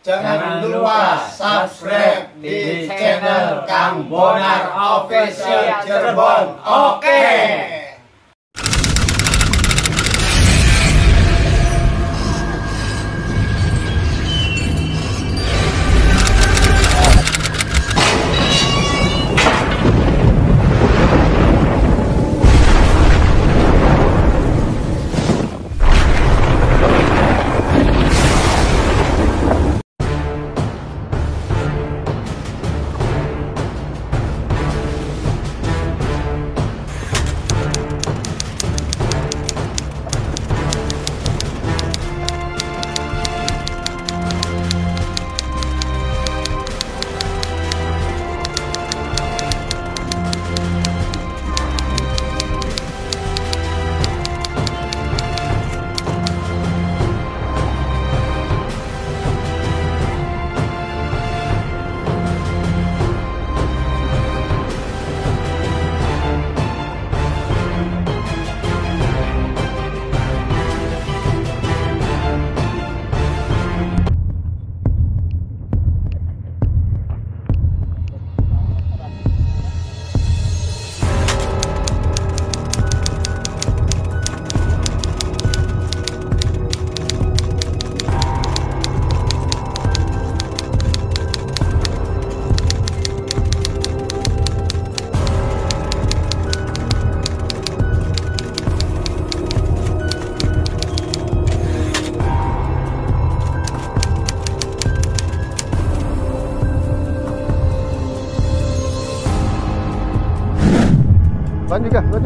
Jangan lupa subscribe di channel Kang Bonar Official Cirebon. Oke.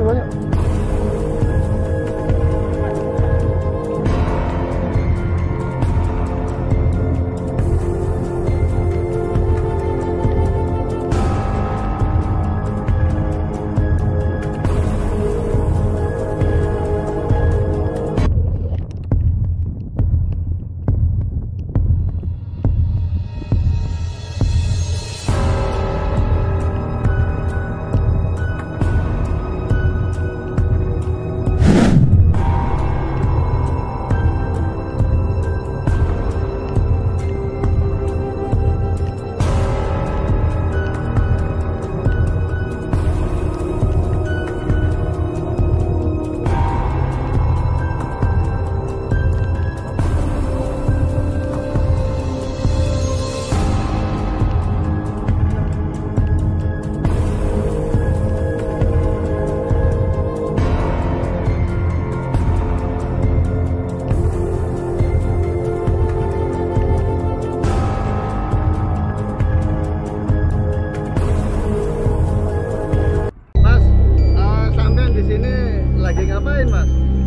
Banyak.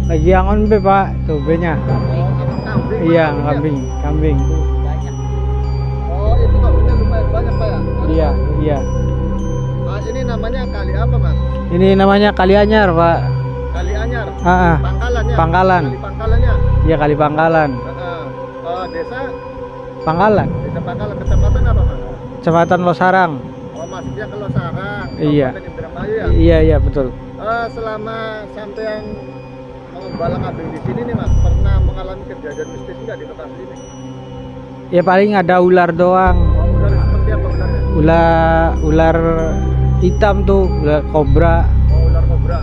Lagi angon be Pak, tuh B-nya. Iya, kambing. Oh, itu kambingnya lumayan banyak Pak ya? Iya. Ini namanya kali apa Mas? Ini namanya Kali Anyar Pak. Kali Anyar? Pangkalannya? Pangkalan. Kali Pangkalannya? Iya, Kali Pangkalan. Desa? Pangkalan. Desa Pangkalan, kecamatan apa Mas? Kecamatan Losarang. Oh, maksudnya ke Losarang. Iya. Indramayu ya? Iya, betul. Selama sampean mengembala kambing di sini nih Mas, pernah mengalami kejadian mistis nggak di lokasi ini? Ya paling ada ular doang. Oh, ular seperti apa ularnya? Ular hitam tuh, ular kobra. Oh, ular kobra.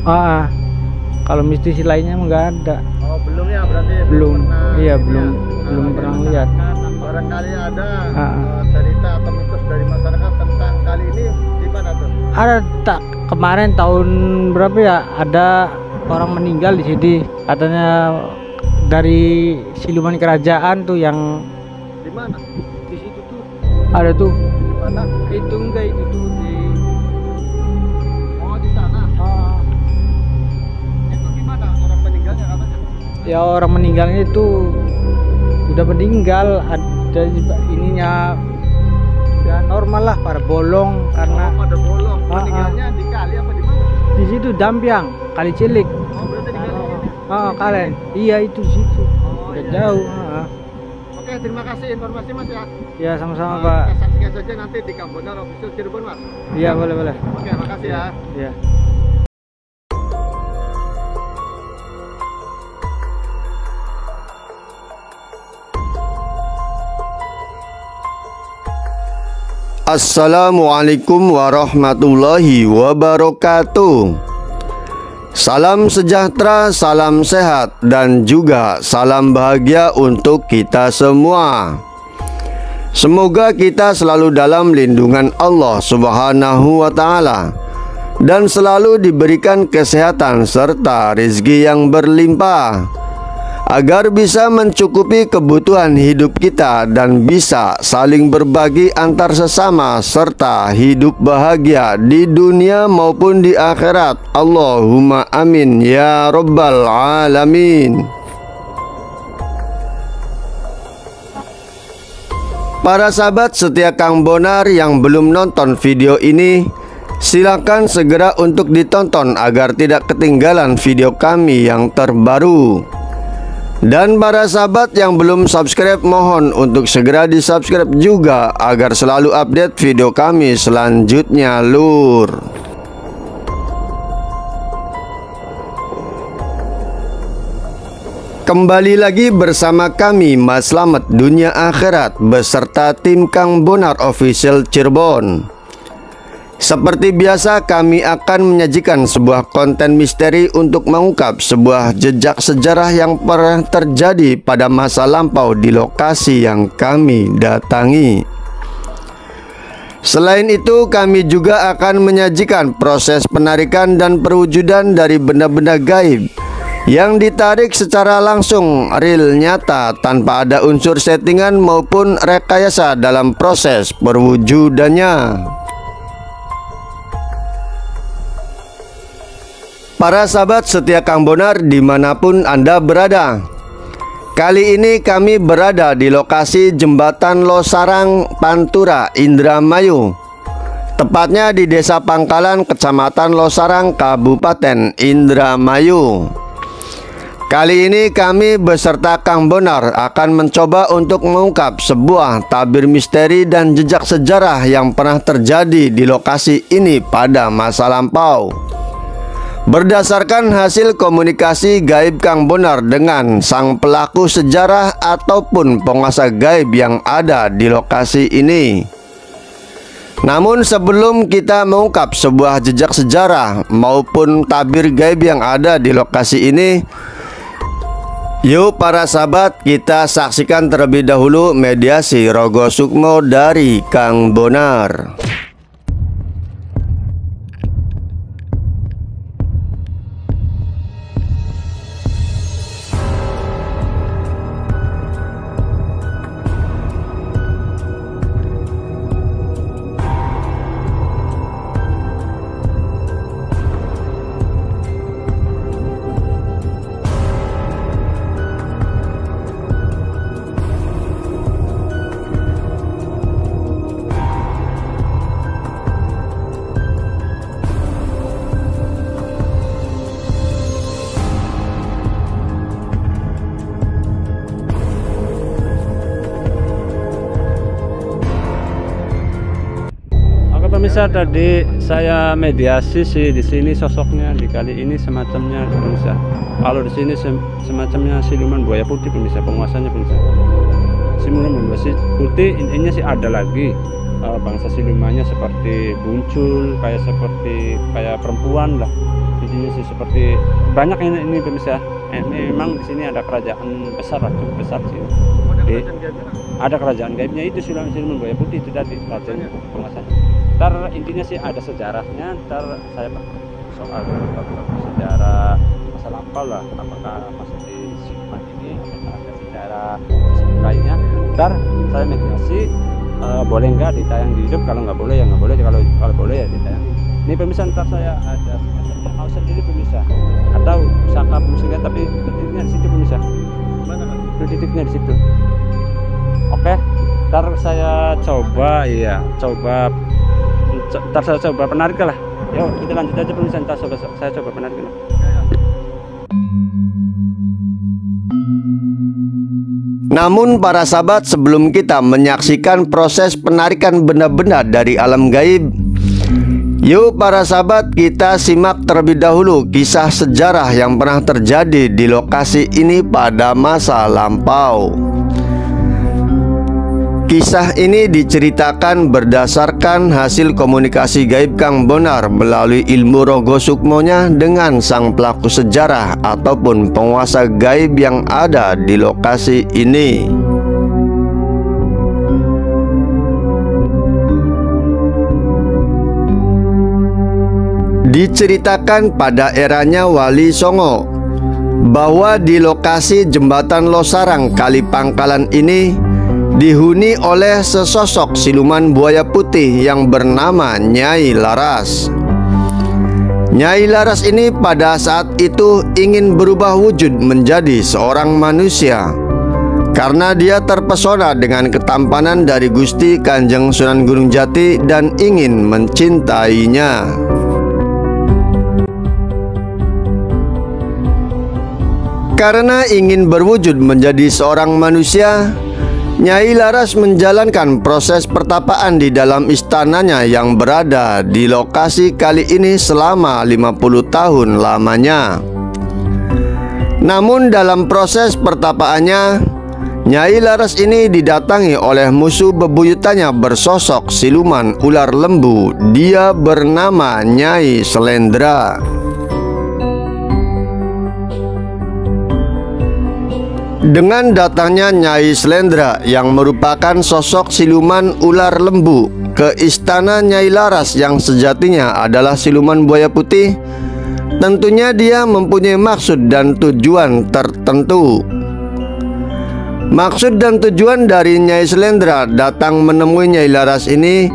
Kalau mistis lainnya nggak ada. Oh, belum ya berarti? Belum. Pernah, Iya, ya? belum pernah lihat. Barangkali ada cerita atau mitos dari masyarakat tentang kali ini gimana tuh? Ada kemarin tahun berapa ya? Ada orang meninggal di sini, katanya dari siluman kerajaan tuh yang di mana? di situ tuh ada tuh. Di mana? Itu enggak, itu tuh di di sana. Itu gimana orang meninggalnya katanya? Ya orang meninggalnya itu udah meninggal, ada ininya ya normal lah, pada bolong karena pada bolong. Meninggalnya di kali apa di mana? di situ Dampiang, Kali Cilik. Oh, berarti di kali ini? Kalian iya itu situ. Udah iya. jauh. Oke, terima kasih informasi Mas ya. Ya sama-sama Pak. Kita saksikan saja nanti di Kang Bonar Official Cirebon Mas. Iya boleh. Oke, makasih ya. Iya. Assalamualaikum warahmatullahi wabarakatuh. Salam sejahtera, salam sehat, dan juga salam bahagia untuk kita semua. Semoga kita selalu dalam lindungan Allah Subhanahu wa Ta'ala dan selalu diberikan kesehatan serta rezeki yang berlimpah, agar bisa mencukupi kebutuhan hidup kita dan bisa saling berbagi antar sesama serta hidup bahagia di dunia maupun di akhirat. Allahumma amin ya rabbal alamin. Para sahabat setia Kang Bonar yang belum nonton video ini, silakan segera untuk ditonton agar tidak ketinggalan video kami yang terbaru. Dan para sahabat yang belum subscribe, mohon untuk segera di subscribe juga agar selalu update video kami selanjutnya lur. Kembali lagi bersama kami Mas Slamet Dunia Akhirat beserta tim Kang Bonar Official Cirebon. Seperti biasa, kami akan menyajikan sebuah konten misteri untuk mengungkap sebuah jejak sejarah yang pernah terjadi pada masa lampau di lokasi yang kami datangi. Selain itu, kami juga akan menyajikan proses penarikan dan perwujudan dari benda-benda gaib yang ditarik secara langsung real nyata tanpa ada unsur settingan maupun rekayasa dalam proses perwujudannya. Para sahabat setia Kang Bonar dimanapun Anda berada, kali ini kami berada di lokasi Jembatan Losarang, Pantura, Indramayu, tepatnya di Desa Pangkalan, Kecamatan Losarang, Kabupaten Indramayu. Kali ini kami beserta Kang Bonar akan mencoba untuk mengungkap sebuah tabir misteri dan jejak sejarah yang pernah terjadi di lokasi ini pada masa lampau. Berdasarkan hasil komunikasi gaib Kang Bonar dengan sang pelaku sejarah ataupun penguasa gaib yang ada di lokasi ini. Namun sebelum kita mengungkap sebuah jejak sejarah maupun tabir gaib yang ada di lokasi ini, yuk para sahabat, kita saksikan terlebih dahulu mediasi Rogo Sukmo dari Kang Bonar. Pemirsa, tadi saya mediasi sih di sini sosoknya di kali ini semacamnya pemirsa. Kalau di sini semacamnya siluman buaya putih pemirsa, penguasanya pemirsa. Siluman buaya putih intinya sih ada lagi bangsa silumannya seperti muncul kayak perempuan lah. Intinya sih seperti banyak ini pemirsa. Memang di sini ada kerajaan besar, cukup besar sih. Ada kerajaan gaibnya itu siluman buaya putih itu tadi kerajaan penguasanya. Ntar intinya sih ada sejarahnya, ntar saya soal sejarah masa lampau lah, apakah masih di siluman ini atau ada sejarah lainnya. Ntar saya mediasi, boleh nggak ditayang di YouTube, kalau nggak boleh ya nggak boleh, kalau boleh ya ditayang. Ini pemirsa, ntar saya ada semacam mau sendiri pemirsa, atau saka musiknya tapi titiknya di situ pemirsa. Titiknya di situ. Oke, ntar saya coba ntar saya coba penarik lah. Yuk kita lanjut aja pemirsa, ntar saya coba penarik lah. Namun para sahabat, sebelum kita menyaksikan proses penarikan benda-benda dari alam gaib, yuk para sahabat, kita simak terlebih dahulu kisah sejarah yang pernah terjadi di lokasi ini pada masa lampau. Kisah ini diceritakan berdasarkan hasil komunikasi gaib Kang Bonar melalui ilmu rogo sukmonya dengan sang pelaku sejarah ataupun penguasa gaib yang ada di lokasi ini. Diceritakan pada eranya Wali Songo bahwa di lokasi jembatan Losarang Kali Pangkalan ini dihuni oleh sesosok siluman buaya putih yang bernama Nyai Laras. Nyai Laras ini pada saat itu ingin berubah wujud menjadi seorang manusia karena dia terpesona dengan ketampanan dari Gusti Kanjeng Sunan Gunung Jati dan ingin mencintainya. Karena ingin berwujud menjadi seorang manusia, Nyai Laras menjalankan proses pertapaan di dalam istananya yang berada di lokasi kali ini selama 50 tahun lamanya. Namun dalam proses pertapaannya, Nyai Laras ini didatangi oleh musuh bebuyutannya bersosok siluman ular lembu. Dia bernama Nyai Slendra. Dengan datangnya Nyai Slendra yang merupakan sosok siluman ular lembu ke istana Nyai Laras yang sejatinya adalah siluman buaya putih, tentunya dia mempunyai maksud dan tujuan tertentu. Maksud dan tujuan dari Nyai Slendra datang menemui Nyai Laras ini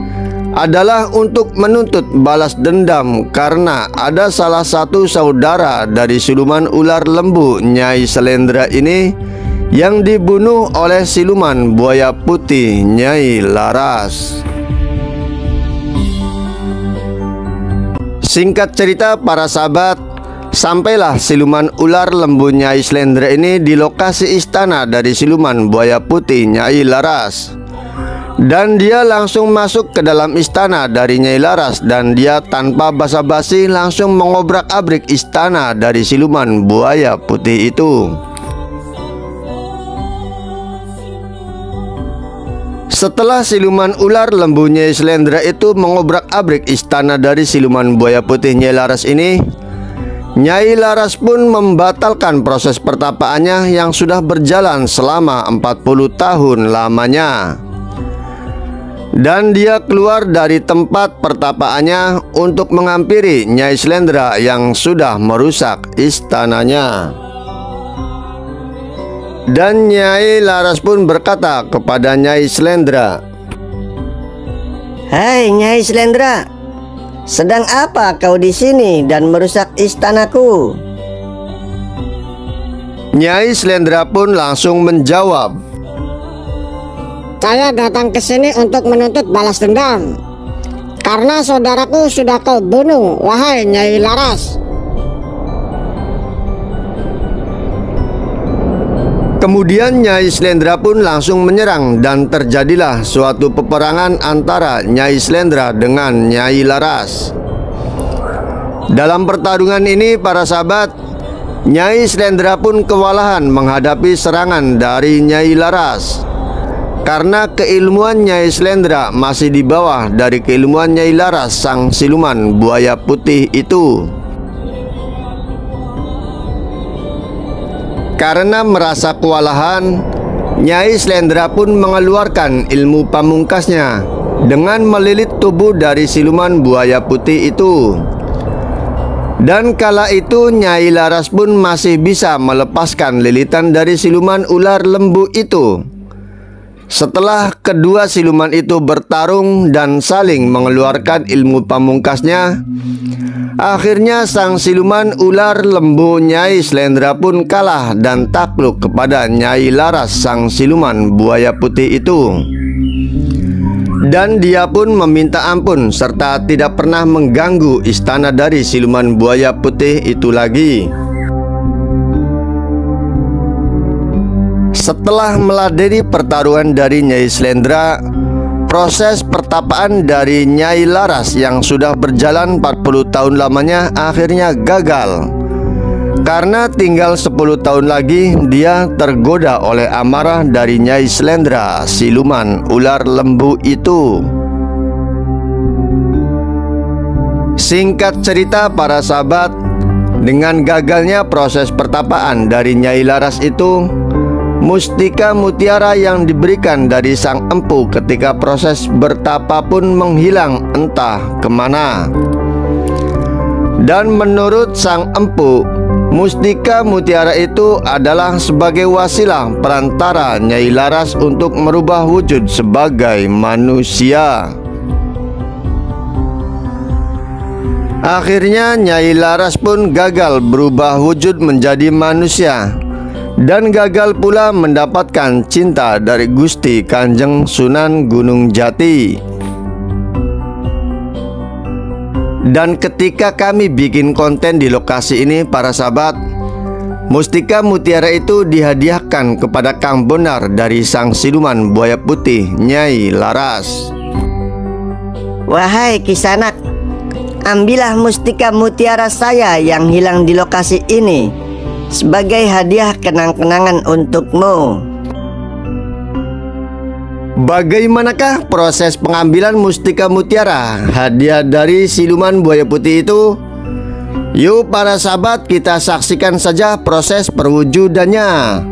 adalah untuk menuntut balas dendam karena ada salah satu saudara dari siluman ular lembu Nyai Slendra ini yang dibunuh oleh siluman buaya putih Nyai Laras. Singkat cerita para sahabat, sampailah siluman ular lembu Nyai Slendra ini di lokasi istana dari siluman buaya putih Nyai Laras. Dan dia langsung masuk ke dalam istana dari Nyai Laras dan dia tanpa basa-basi langsung mengobrak-abrik istana dari siluman buaya putih itu. Setelah siluman ular lembu Nyai Slendra itu mengobrak-abrik istana dari siluman buaya putih Nyai Laras ini, Nyai Laras pun membatalkan proses pertapaannya yang sudah berjalan selama 40 tahun lamanya. Dan dia keluar dari tempat pertapaannya untuk menghampiri Nyai Slendra yang sudah merusak istananya. Dan Nyai Laras pun berkata kepada Nyai Slendra, "Hai Nyai Slendra, sedang apa kau di sini dan merusak istanaku?" Nyai Slendra pun langsung menjawab, "Saya datang ke sini untuk menuntut balas dendam karena saudaraku sudah kau bunuh, wahai Nyai Laras." Kemudian Nyai Slendra pun langsung menyerang dan terjadilah suatu peperangan antara Nyai Slendra dengan Nyai Laras. Dalam pertarungan ini para sahabat, Nyai Slendra pun kewalahan menghadapi serangan dari Nyai Laras. Karena keilmuan Nyai Slendra masih di bawah dari keilmuan Nyai Laras sang siluman buaya putih itu. Karena merasa kewalahan, Nyai Slendra pun mengeluarkan ilmu pamungkasnya dengan melilit tubuh dari siluman buaya putih itu. Dan kala itu Nyai Laras pun masih bisa melepaskan lilitan dari siluman ular lembu itu. Setelah kedua siluman itu bertarung dan saling mengeluarkan ilmu pamungkasnya, akhirnya sang siluman ular lembu Nyai Slendra pun kalah dan takluk kepada Nyai Laras sang siluman buaya putih itu. Dan dia pun meminta ampun serta tidak pernah mengganggu istana dari siluman buaya putih itu lagi. Setelah meladeni pertarungan dari Nyai Slendra, proses pertapaan dari Nyai Laras yang sudah berjalan 40 tahun lamanya akhirnya gagal. Karena tinggal 10 tahun lagi dia tergoda oleh amarah dari Nyai Slendra, siluman ular lembu itu. Singkat cerita para sahabat, dengan gagalnya proses pertapaan dari Nyai Laras itu, mustika mutiara yang diberikan dari sang empu ketika proses bertapa pun menghilang entah kemana. Dan menurut sang empu, mustika mutiara itu adalah sebagai wasilah perantara Nyai Laras untuk merubah wujud sebagai manusia. Akhirnya Nyai Laras pun gagal berubah wujud menjadi manusia, dan gagal pula mendapatkan cinta dari Gusti Kanjeng Sunan Gunung Jati. Dan ketika kami bikin konten di lokasi ini para sahabat, mustika mutiara itu dihadiahkan kepada Kang Bonar dari sang siluman buaya putih Nyai Laras. Wahai Kisanak, ambillah mustika mutiara saya yang hilang di lokasi ini sebagai hadiah kenang-kenangan untukmu. Bagaimanakah proses pengambilan mustika mutiara hadiah dari siluman buaya putih itu? Yuk para sahabat, kita saksikan saja proses perwujudannya.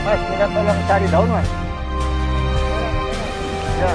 Mas, minta tolong cari daun, Mas. Ya.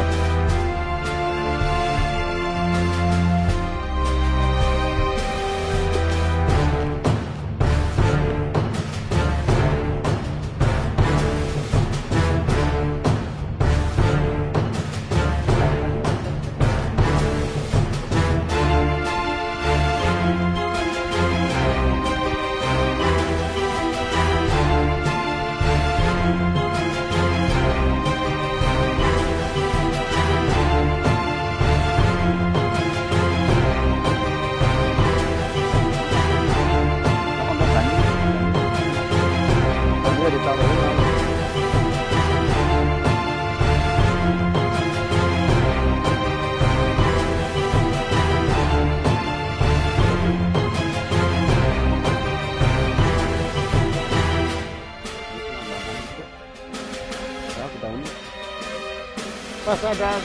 Mas, ada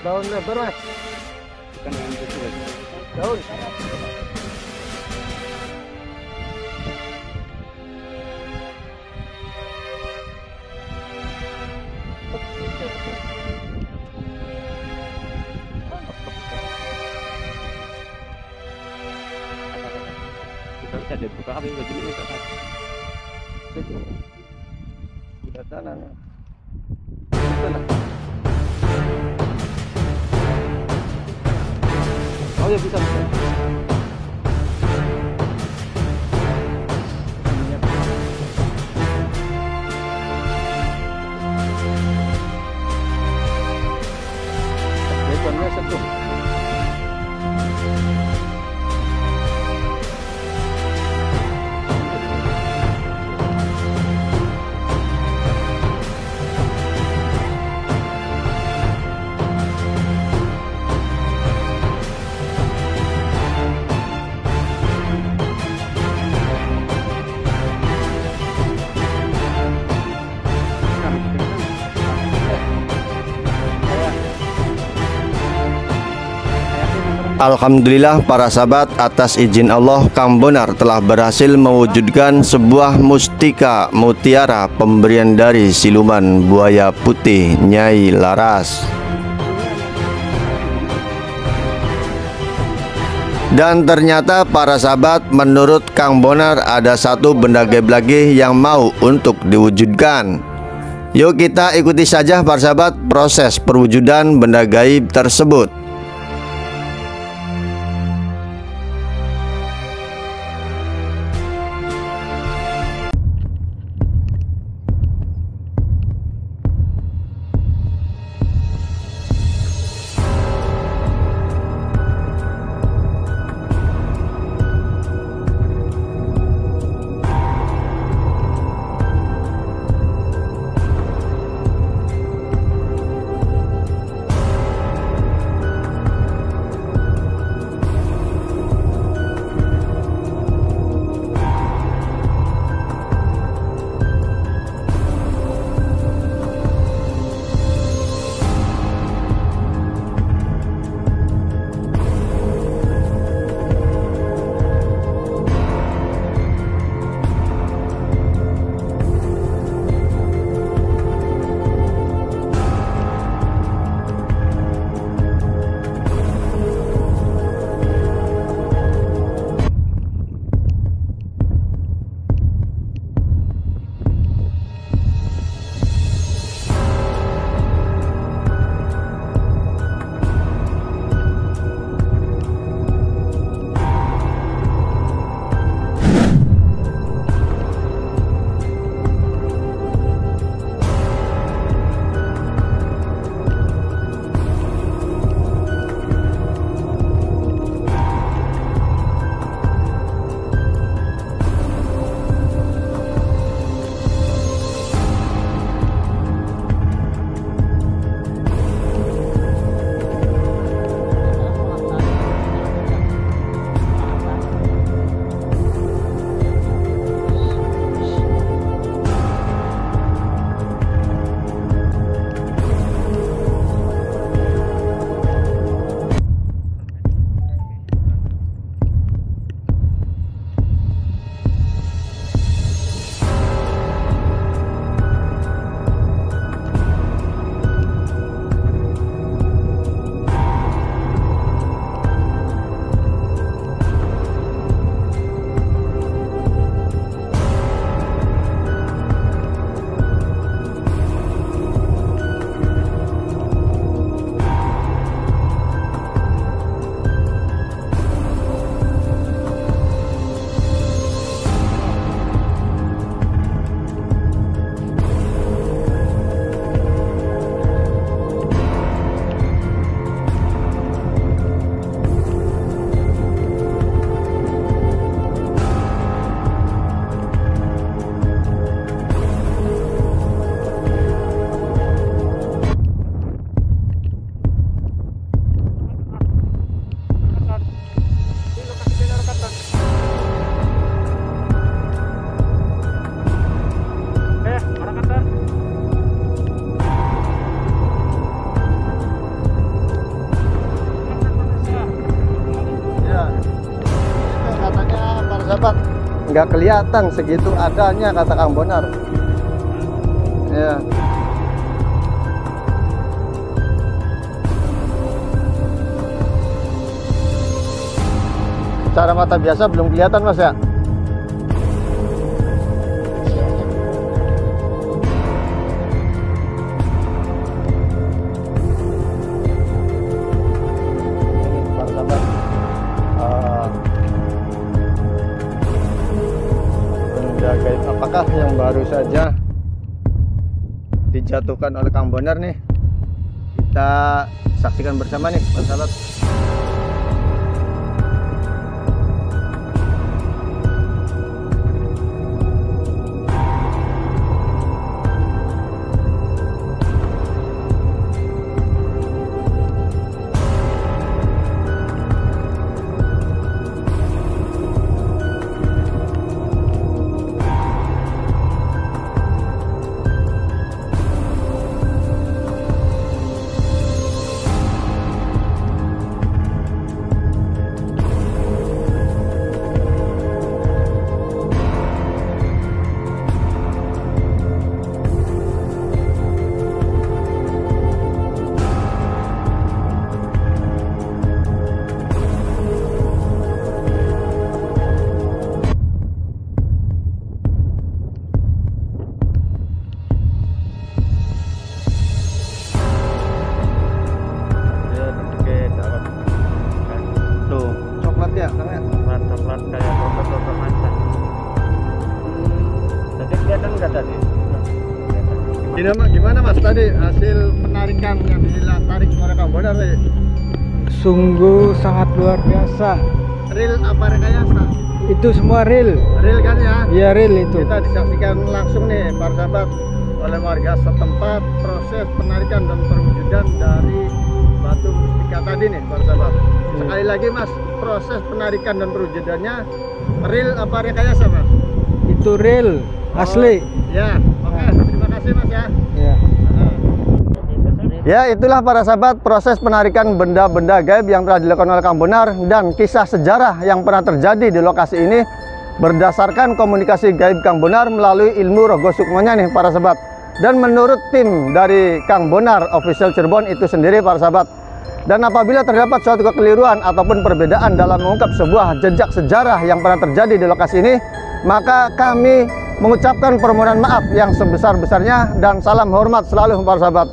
daun lebar, Mas. Bukan daun kecil. Daun. Kita bisa dibuka apa yang begini nih, Kak? Udah tanah. Oh ya bisa. Betonnya sentuh. Alhamdulillah para sahabat, atas izin Allah Kang Bonar telah berhasil mewujudkan sebuah mustika mutiara pemberian dari siluman buaya putih Nyai Laras. Dan ternyata para sahabat, menurut Kang Bonar ada satu benda gaib lagi yang mau untuk diwujudkan. Yuk kita ikuti saja para sahabat proses perwujudan benda gaib tersebut. nggak kelihatan segitu adanya, kata Kang Bonar. Ya. Secara mata biasa belum kelihatan, Mas, ya? Gaib apakah yang baru saja dijatuhkan oleh Kang Bonar nih? Kita saksikan bersama nih, Pak sahabat. Gimana Mas tadi hasil penarikan yang ditarik oleh Kang Bonar tadi? Sungguh sangat luar biasa. Real apa rekayasa? Itu semua real. Real kan ya? Iya real itu. Kita disaksikan langsung nih para sahabat oleh warga setempat proses penarikan dan perwujudan dari batu mustika tadi nih para sahabat. Sekali lagi Mas, proses penarikan dan perwujudannya real apa rekayasa Mas? Itu real, asli. Ya, oke. Terima kasih Mas ya. Ya. Ya, itulah para sahabat proses penarikan benda-benda gaib yang telah dilakukan oleh Kang Bonar dan kisah sejarah yang pernah terjadi di lokasi ini berdasarkan komunikasi gaib Kang Bonar melalui ilmu Rogo Sukmonya nih para sahabat. Dan menurut tim dari Kang Bonar Official Cirebon itu sendiri para sahabat. Dan apabila terdapat suatu kekeliruan ataupun perbedaan dalam mengungkap sebuah jejak sejarah yang pernah terjadi di lokasi ini, maka kami mengucapkan permohonan maaf yang sebesar-besarnya dan salam hormat selalu para sahabat.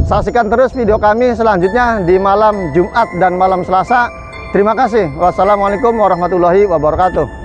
Saksikan terus video kami selanjutnya di malam Jumat dan malam Selasa. Terima kasih. Wassalamualaikum warahmatullahi wabarakatuh.